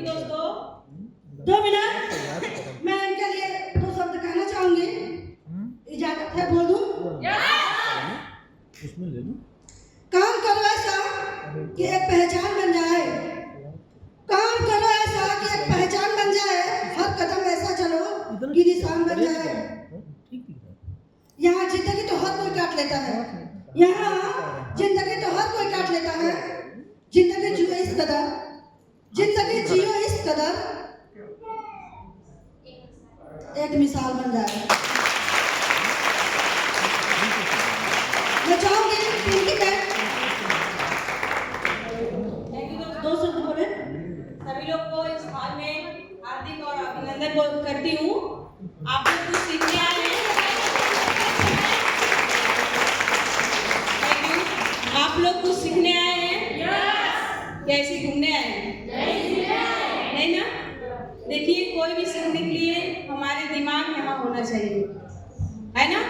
दोस्तों 2 मिनट मैं इनके लिए 2 शब्द कहना चाहूंगी। इजाजत है बोल दूं? उसमें ले लो। काम करो ऐसा कि एक पहचान बन जाए। काम करो ऐसा कि एक पहचान बन जाए। हर कदम ऐसा चलो कि निशान बन जाए। यहाँ जिंदगी तो हर कोई काट लेता है। यहाँ जिंदगी तो हर कोई काट लेता है। जिंदगी जियो इस कदर, जिंदगी जियो इस कदर एक मिसाल बन जाए। मैं चाहूंगी इनकी दो शब्द बोले। सभी लोग को इस हाल में हार्दिक और अभिनंदन करती हूँ। आप लोग कुछ सीखने आए हैं। आप लोग कुछ सीखने आए हैं। कैसे घूमने आए हैं? नहीं ना? देखिए, कोई भी सीखने के लिए हमारे दिमाग यहाँ होना चाहिए, है ना?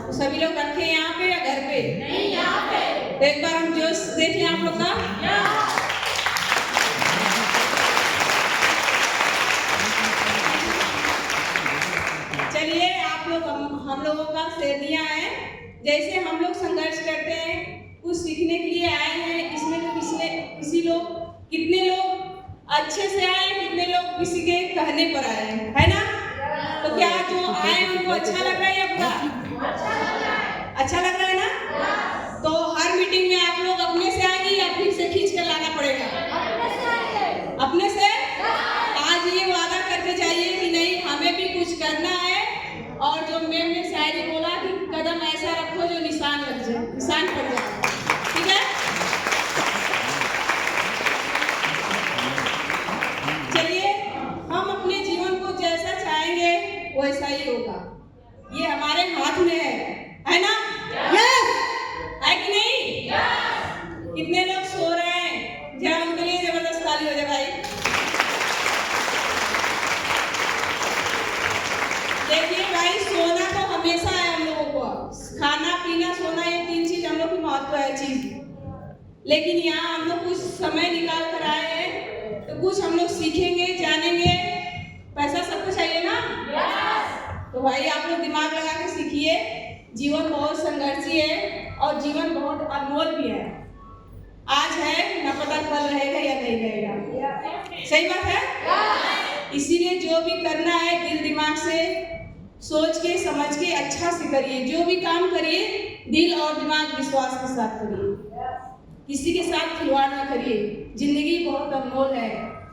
तो सभी लोग रखे यहाँ पे या घर पे? नहीं, यहाँ पे। तो एक बार हम जोश देख लें आप लोग का। चलिए, आप लोग हम लोगों का शेरनिया है। जैसे हम लोग संघर्ष करते हैं, कुछ सीखने के लिए आए हैं। इसमें तो किसी लोग, कितने लोग अच्छे से आए, कितने लोग किसी के कहने पर आए हैं, है ना? तो क्या जो आए उनको अच्छा लग रहा है या बुरा? अच्छा लग रहा है ना? तो हर मीटिंग में आप लोग अपने से आएंगे या फिर से खींच कर लाना पड़ेगा? अपने से। आज ये वादा करके जाइए कि नहीं, हमें भी कुछ करना है। और जो मैम ने शायद बोला कि कदम ऐसा रखो जो निशान लग जाए, निशान पड़ जाए। ठीक है? चलिए, हम अपने जीवन को जैसा चाहेंगे वैसा ही होगा। ये हमारे हाथ में है ना? यस है कि नहीं? कितने लोग सो रहे हैं? जरा उनके लिए जबरदस्त ताली हो जाए भाई। देखिए भाई, सोना तो हमेशा है हम लोगों को। खाना पीना सोना, ये 3 चीज हम लोग की महत्व है चीज। लेकिन यहाँ हम लोग कुछ समय निकाल कर आए हैं, तो कुछ हम लोग सीखेंगे, जानेंगे। पैसा सबको चाहिए ना? तो भाई आप लोग दिमाग लगा के सीखिए। जीवन बहुत संघर्षी है और जीवन बहुत अनमोल भी है। आज है, न पता कल रहेगा या नहीं रहेगा। सही बात है? इसीलिए जो भी करना है दिल दिमाग से सोच के समझ के अच्छा से करिए। जो भी काम करिए दिल और दिमाग विश्वास के साथ करिए। किसी के साथ खिलवाड़ ना करिए। जिंदगी बहुत अनमोल है।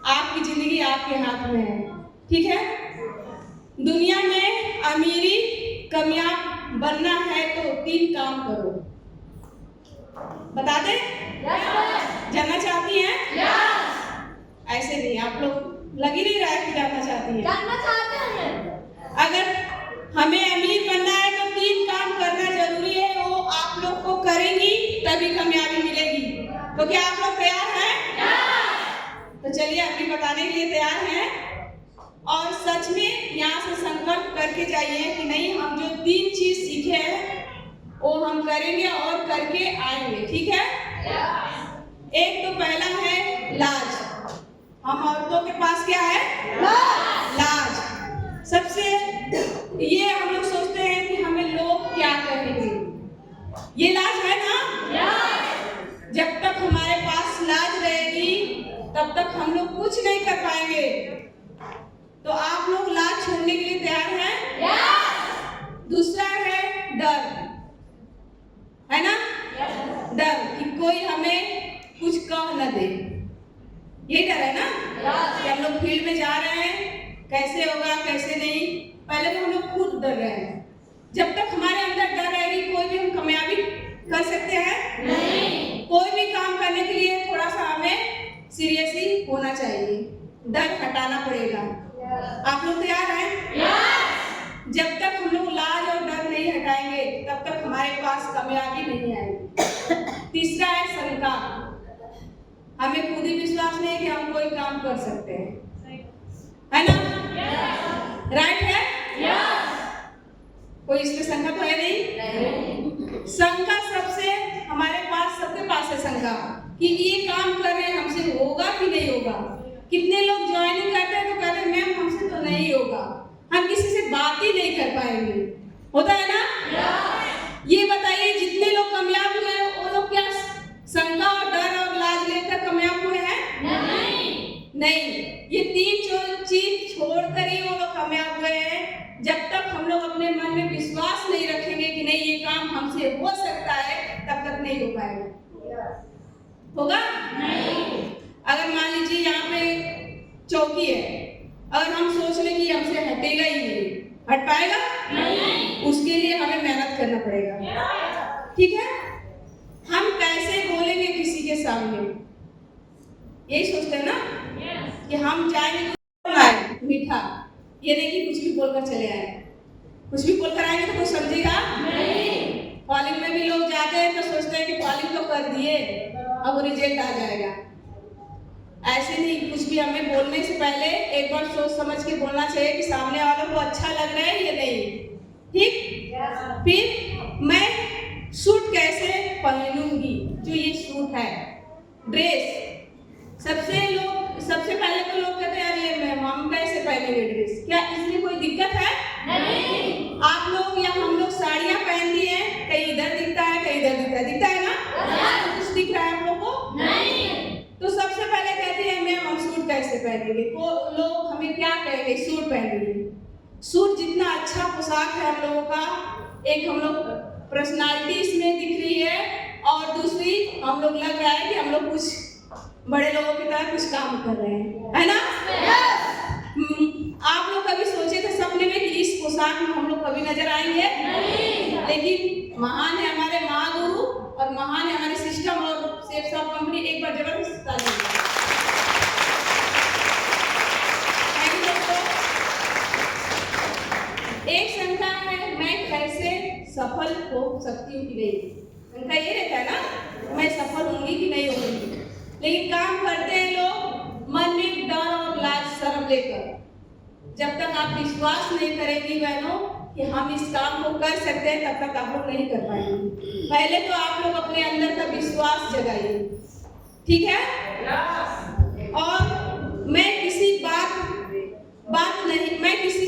आपकी जिंदगी आपके हाथ में है। ठीक है? दुनिया में अमीरी कामयाब बनना है तो 3 काम करो। बता दे? जानना चाहती हैं? ऐसे नहीं, आप लोग लग ही नहीं रहा है कि जानना चाहती हैं। अगर हमें अमीर बनना है तो 3 काम करना जरूरी है। वो आप लोग को करेंगी तभी कामयाबी मिलेगी। तो क्या आप लोग तैयार हैं? तो चलिए, अभी बताने के लिए तैयार हैं। और सच में यहाँ से संकल्प करके जाइए कि नहीं, हम जो 3 चीज सीखे हैं वो हम करेंगे और करके आएंगे। ठीक है? एक तो पहला है लाज। हम औरतों के पास क्या है? लाज। सबसे ये हम लोग सोचते हैं कि हमें लोग क्या कहेंगे। ये लाज है ना? जब तक हमारे पास लाज रहेगी तब तक हम लोग कुछ नहीं कर पाएंगे। तो आप लोग लाज छोड़ने के लिए तैयार हैं? दूसरा है डर, है ना? डर कि कोई हमें कुछ कह न दे। ये डर है ना? कि हम लोग फील्ड में जा रहे हैं, कैसे होगा कैसे नहीं। पहले तो हम लोग खुद डर रहे हैं। जब तक हमारे अंदर डर रहेगी कोई भी हम कामयाबी कर सकते हैं? नहीं। कोई भी काम करने के लिए थोड़ा सा हमें सीरियसली होना चाहिए। डर हटाना पड़ेगा। आप लोग तैयार हैं? जब तक हम लोग लाज और डर नहीं हटाएंगे तब तक हमारे पास कामयाबी नहीं आएगी। तीसरा है शंका। हमें खुद ही विश्वास नहीं है कि हम कोई काम कर सकते हैं, है ना? राइट है? कोई इसमें शंका तो है नहीं? शंका सबसे हमारे पास, सबके पास है शंका कि ये काम कर रहे हैं, हमसे होगा कि नहीं होगा। कितने लोग ज्वाइनिंग करते हैं तो कहते हैं मैम हमसे तो नहीं होगा, हम किसी से बात ही नहीं कर पाएंगे। होता है ना? ये बताइए जितने लोग कामयाब हुए हैं वो लोग क्या शंका और डर और लाज लेकर कामयाब हुए हैं? नहीं, ये तीन चीज छोड़कर ही वो लोग कामयाब हुए हैं। जब तक हम लोग अपने मन में विश्वास नहीं रखेंगे कि नहीं ये काम हमसे हो सकता है, तब तक नहीं हो पाएगा। होगा? नहीं। अगर मान लीजिए यहाँ पे चौकी है, अगर हम सोच लें कि हमसे हटेगा ही नहीं, हट पाएगा? नहीं। उसके लिए हमें मेहनत करना पड़ेगा। ठीक है? हम कैसे बोलेंगे किसी के सामने, यही सोचते हैं ना कि हम जाएंगे मीठा, ये नहीं कि कुछ भी बोलकर चले आए। कुछ भी बोलकर आएंगे तो कोई समझेगा नहीं। कॉलेज में भी लोग जाते हैं तो सोचते हैं कि कॉलेज तो कर दिए, अब रिजल्ट आ जाएगा। ऐसे नहीं, कुछ भी हमें बोलने से पहले एक बार सोच समझ के बोलना चाहिए कि सामने वालों को अच्छा लग रहा है या नहीं। ठीक? फिर मैं सूट कैसे पहनूंगी, जो ये सूट है ड्रेस, सबसे पहले तो लोग कहते हैं अरे मैम हम कैसे पहनेंगे ड्रेस, क्या इसमें कोई दिक्कत है? नहीं। आप लोग या हम लोग साड़ियाँ पहनती हैं, कहीं इधर दिखता है कहीं इधर दिखता है ना? कुछ दिख रहा है आप लोग को? नहीं। तो सबसे पहले कहती है मैम हम सूट कैसे पहनेंगे, तो लोग हमें क्या कहेंगे, सूट पहनेंगे। सूट जितना अच्छा पोशाक है हम लोगों का, एक हम लोग पर्सनालिटी इसमें दिख रही है और दूसरी हम लोग लग रहा है कि हम लोग कुछ बड़े लोगों की तरह कुछ काम कर रहे हैं, है ना? आप लोग कभी सोचे थे सपने में कि इस पोशाक में हम लोग कभी नजर आएंगे? नहीं। लेकिन महान है हमारे महागुरु और महान है हमारे सिस्टम और सेफ शॉप कंपनी, एक बार जबरदस्त ताली। एक शंका है मैं कैसे सफल हो सकती हूँ कि नहीं, शंका ये रहता है ना मैं सफल होंगी कि नहीं होंगी। लेकिन काम करते हैं लोग मन में डर और लाज शर्म लेकर। जब तक आप विश्वास नहीं करेंगी बहनों कि हम इस काम को कर सकते हैं, तब तक आप लोग नहीं कर पाएंगे। पहले तो आप लोग अपने अंदर का विश्वास जगाइए, ठीक है? और मैं किसी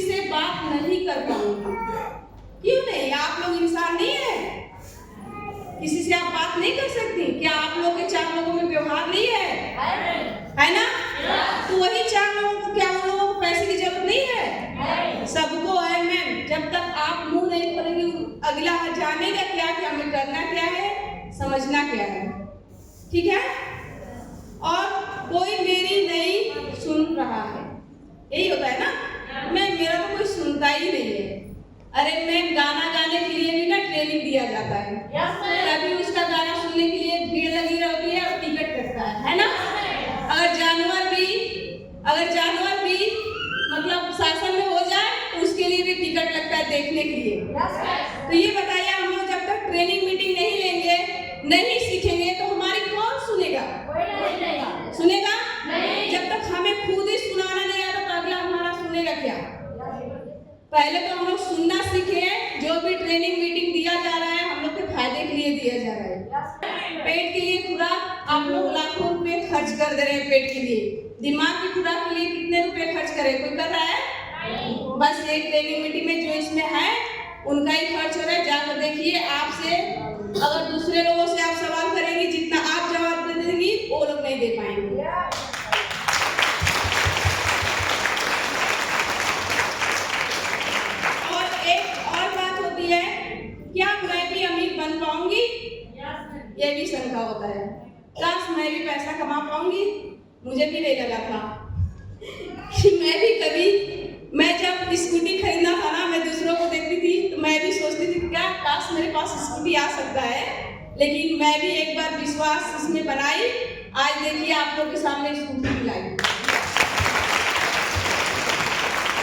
से बात नहीं कर पाऊंगी। क्यों नहीं? आप लोग इंसान नहीं है? किसी से आप बात नहीं कर सकती? क्या आप लोग के 4 लोगों में व्यवहार नहीं है ना? तो वही 4 लोगों को, क्या उन लोगों को पैसे की जरूरत नहीं है? सबको है मैम। जब तक आप मुंह नहीं खोलेंगे अगला जानेगा क्या कि हमें करना क्या है, समझना क्या है। ठीक है? और कोई मेरी नहीं सुन रहा है, यही होता है ना? मेरा तो कोई सुनता ही नहीं है। अरे मैम गाना गाने के लिए भी ना ट्रेनिंग दिया जाता है, तभी उसका गाना सुनने के लिए भीड़ लगी रहती है और टिकट कटता है ना? अगर जानवर भी मतलब शासन में हो जाए तो उसके लिए भी टिकट लगता है देखने के लिए। तो ये बताइए हम लोग जब तक ट्रेनिंग मीटिंग नहीं लेंगे, नहीं सीखेंगे तो हमारी कौन सुनेगा? सुनेगा नहीं। जब तक हमें खुद ही सुनाना नहीं आता तो अगला हमारा सुनेगा क्या? पहले तो हम लोग सुनना सीखे। जो भी ट्रेनिंग मीटिंग दिया जा रहा है हम लोग के फायदे के लिए दिया जा रहा है। पेट के लिए खुराक आप लोग लाखों रुपए खर्च कर दे रहे हैं पेट के लिए। दिमाग की खुराक के लिए कितने रुपए खर्च करें? कोई कर रहा है? बस एक ट्रेनिंग मीटिंग में जो इसमें है उनका ही खर्च हो रहा है। जाकर देखिए, आपसे अगर दूसरे लोगों से आप सवाल करेंगे जितना आप जवाब दे देंगी वो लोग नहीं दे पाएंगे। और एक और बात होती है, क्या मैं भी अमीर बन पाऊंगी? ये भी शंका होता है। काश मैं भी पैसा कमा पाऊंगी। मुझे भी नहीं लगा था कि मैं जब स्कूटी खरीदना था ना, मैं दूसरों को देखती थी तो मैं भी सोचती थी क्या काश मेरे पास स्कूटी आ सकता है। लेकिन मैं भी एक बार विश्वास इसमें बनाई। आज देखिए आप लोग के सामने स्कूटी लाई।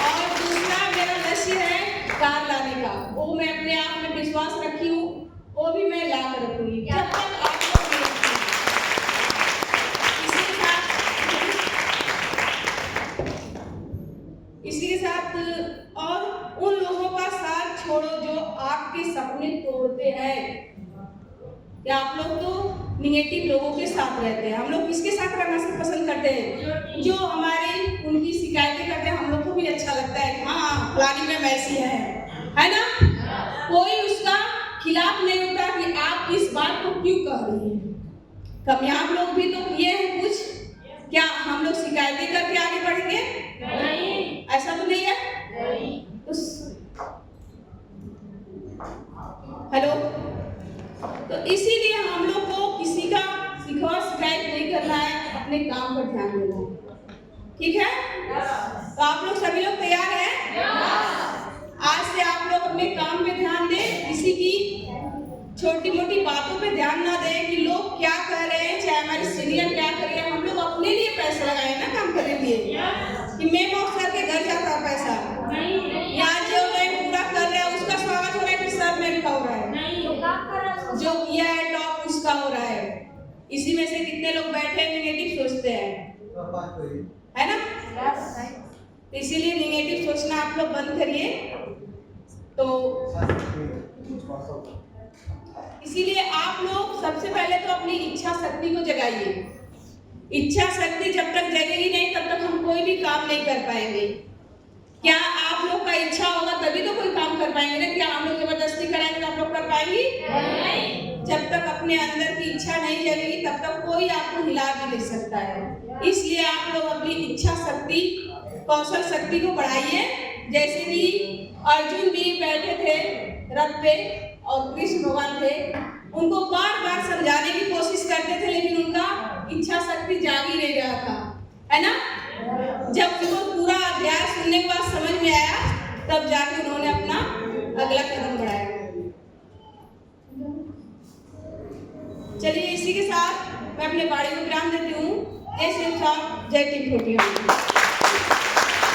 और दूसरा मेरा लक्ष्य है कार लाने का, वो मैं अपने आप में विश्वास रखी हूँ, वो भी मैं ला कर रखूंगी जब तक आप लोग इसी के साथ। और उन लोगों का साथ छोड़ो जो आपके सपने तोड़ते हैं। क्या आप लोग तो निगेटिव लोगों के साथ रहते हैं। हम लोग किसके साथ रहना पसंद करते हैं? जो हमारी उनकी शिकायतें करते हैं, हम लोग को भी अच्छा लगता है कि हाँ फलानी मैम ऐसी है ना। कोई उसका खिलाफ नहीं होता कि आप इस बात को क्यों कह रही हैं। कामयाब लोग भी तो किए हैं कुछ, क्या हम लोग शिकायतें करके आगे बढ़ेंगे? नहीं, ऐसा तो नहीं है। हेलो, तो इसीलिए हम लोग को किसी का शिकायत नहीं करना है, अपने काम पर ध्यान देना है। ठीक है? तो आप लोग सभी लोग तैयार हैं? आज से आप लोग अपने काम पे ध्यान दें, किसी की छोटी मोटी बातों पे ध्यान ना दें कि लोग क्या कह रहे हैं, चाहे हमारे सीनियर क्या कर रहे हैं। हम लोग अपने लिए पैसा लगाए ना काम करने के लिए, कि मैं सर के घर जाता पैसा यहाँ जो नहीं पूरा कर रहे हैं उसका स्वागत हो रहा है कि सर में का हो रहा है, जो किया है टॉप उसका हो रहा है। इसी में से कितने लोग बैठे निगेटिव सोचते हैं, है ना? तो इसीलिए निगेटिव सोचना आप लोग बंद करिए। तो इसीलिए आप लोग सबसे पहले तो अपनी इच्छा शक्ति को जगाइए। इच्छा शक्ति जब तक जगेगी नहीं तब तक हम कोई भी काम नहीं कर पाएंगे। क्या आप लोग का इच्छा होगा तभी तो कोई काम कर पाएंगे ना? क्या हम लोग जबरदस्ती कराएंगे तो आप लोग कर पाएंगे? नहीं। जब तक अपने अंदर की इच्छा नहीं जगेगी तब तक कोई आपको हिला भी नहीं सकता है। इसलिए आप लोग अपनी इच्छा शक्ति, कौशल शक्ति को बढ़ाइए। जैसे कि अर्जुन भी बैठे थे रथ पे और कृष्ण भगवान थे, उनको बार बार समझाने की कोशिश करते थे लेकिन उनका इच्छा शक्ति जाग ही नहीं रहा था, है ना? जब उनको पूरा अध्याय सुनने के बाद समझ में आया तब जाके उन्होंने अपना अगला कदम बढ़ाया। चलिए इसी के साथ मैं अपने बाड़ी को विराम देती हूँ। जय श्री राम, जय टीम 41।